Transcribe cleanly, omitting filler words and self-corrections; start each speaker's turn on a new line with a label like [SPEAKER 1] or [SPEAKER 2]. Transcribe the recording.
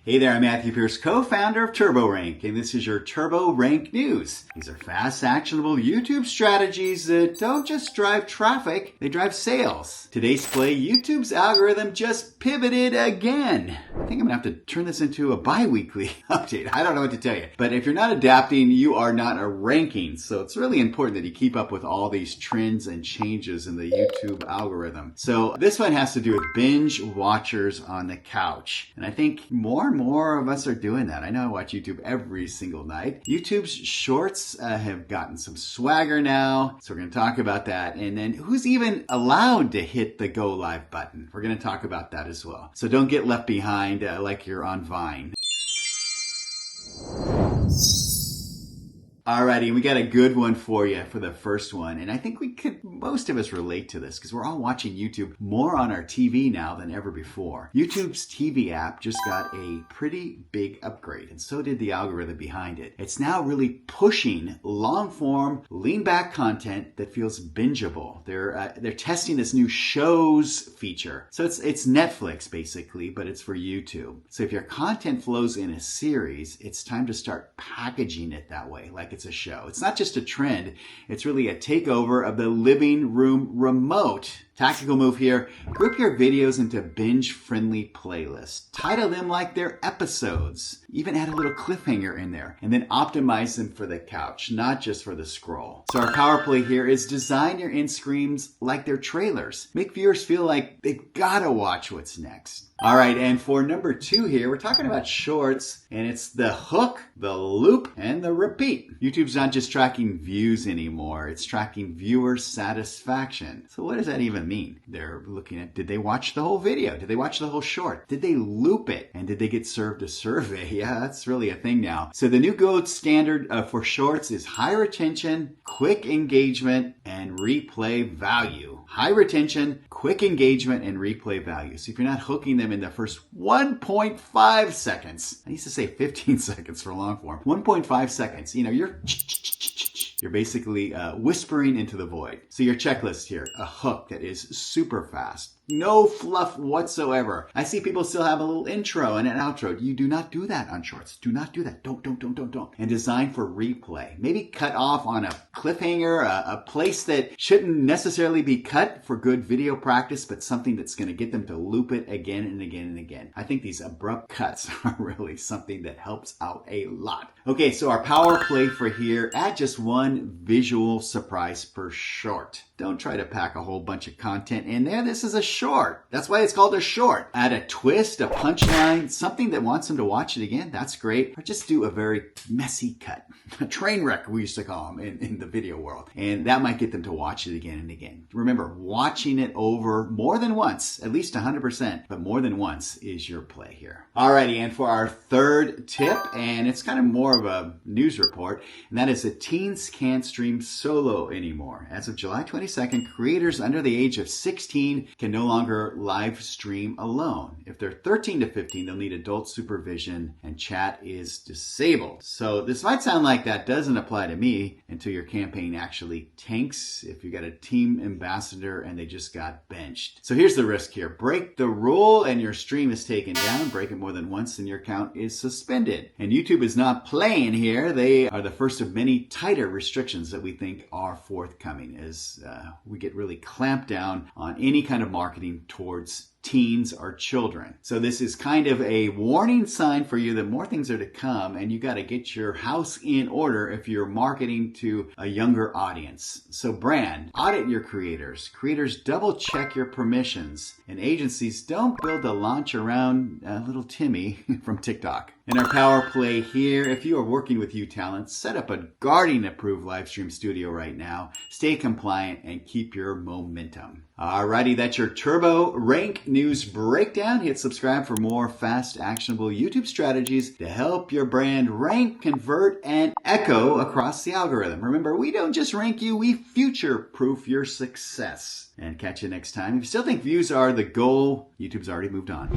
[SPEAKER 1] Hey there, I'm Matthew Pierce, co-founder of TurboRank, and this is your TurboRank News. These are fast, actionable YouTube strategies that don't just drive traffic, they drive sales. Today's play, YouTube's algorithm just pivoted again. I think I'm gonna have to turn this into a bi-weekly update. I don't know what to tell you. But if you're not adapting, you are not ranking. So it's really important that you keep up with all these trends and changes in the YouTube algorithm. So this one has to do with binge watchers on the couch. And I think more and more of us are doing that. I know I watch YouTube every single night. YouTube's shorts have gotten some swagger now. So we're going to talk about that. And then who's even allowed to hit the go live button? We're going to talk about that as well. So don't get left behind like you're on Vine. Alrighty, we got a good one for you for the first one. And I think most of us relate to this because we're all watching YouTube more on our TV now than ever before. YouTube's TV app just got a pretty big upgrade, and so did the algorithm behind it. It's now really pushing long-form, lean-back content that feels bingeable. They're testing this new shows feature. So it's Netflix basically, but it's for YouTube. So if your content flows in a series, it's time to start packaging it that way, like it's a show. It's not just a trend, it's really a takeover of the living room remote. Tactical move here, group your videos into binge-friendly playlists. Title them like they're episodes. Even add a little cliffhanger in there. And then optimize them for the couch, not just for the scroll. So our power play here is design your end screens like they're trailers. Make viewers feel like they've gotta watch what's next. All right, and for number 2 here, we're talking about shorts, and it's the hook, the loop, and the repeat. YouTube's not just tracking views anymore, it's tracking viewer satisfaction. So what does that even mean? They're looking at, did they watch the whole video? Did they watch the whole short? Did they loop it? And did they get served a survey? Yeah, that's really a thing now. So the new gold standard for shorts is high retention, quick engagement, and replay value. High retention, quick engagement, and replay value. So if you're not hooking them in the first 1.5 seconds, I used to say 15 seconds for long form, 1.5 seconds, you're basically whispering into the void. So your checklist here, a hook that is super fast. No fluff whatsoever. I see people still have a little intro and an outro. You do not do that on shorts. Do not do that. Don't. And design for replay. Maybe cut off on a cliffhanger, a place that shouldn't necessarily be cut for good video practice, but something that's going to get them to loop it again and again and again. I think these abrupt cuts are really something that helps out a lot. Okay, so our power play for here, add just one visual surprise per short. Don't try to pack a whole bunch of content in there. This is a short. That's why it's called a short. Add a twist, a punchline, something that wants them to watch it again. That's great. Or just do a very messy cut. A train wreck, we used to call them in the video world. And that might get them to watch it again and again. Remember, watching it over more than once, at least 100%, but more than once is your play here. Alrighty, and for our third tip, and it's kind of more of a news report, and that is that teens can't stream solo anymore. As of July 22nd, creators under the age of 16 can no longer live stream alone. If they're 13 to 15, they'll need adult supervision, and chat is disabled. So this might sound like that doesn't apply to me until your campaign actually tanks, if you got a team ambassador and they just got benched. So here's the risk here. Break the rule and your stream is taken down. Break it more than once and your account is suspended. And YouTube is not playing here. They are the first of many tighter restrictions that we think are forthcoming as we get really clamped down on any kind of marketing towards teens or children. So this is kind of a warning sign for you that more things are to come, and you got to get your house in order if you're marketing to a younger audience. So brand, audit your creators. Creators, double check your permissions. And agencies, don't build a launch around little Timmy from TikTok. In our power play here, if you are working with UTalent, set up a Guardian-approved Livestream studio right now. Stay compliant and keep your momentum. Alrighty, that's your TurboRank News Breakdown. Hit subscribe for more fast, actionable YouTube strategies to help your brand rank, convert, and echo across the algorithm. Remember, we don't just rank you, we future-proof your success. And catch you next time. If you still think views are the goal, YouTube's already moved on.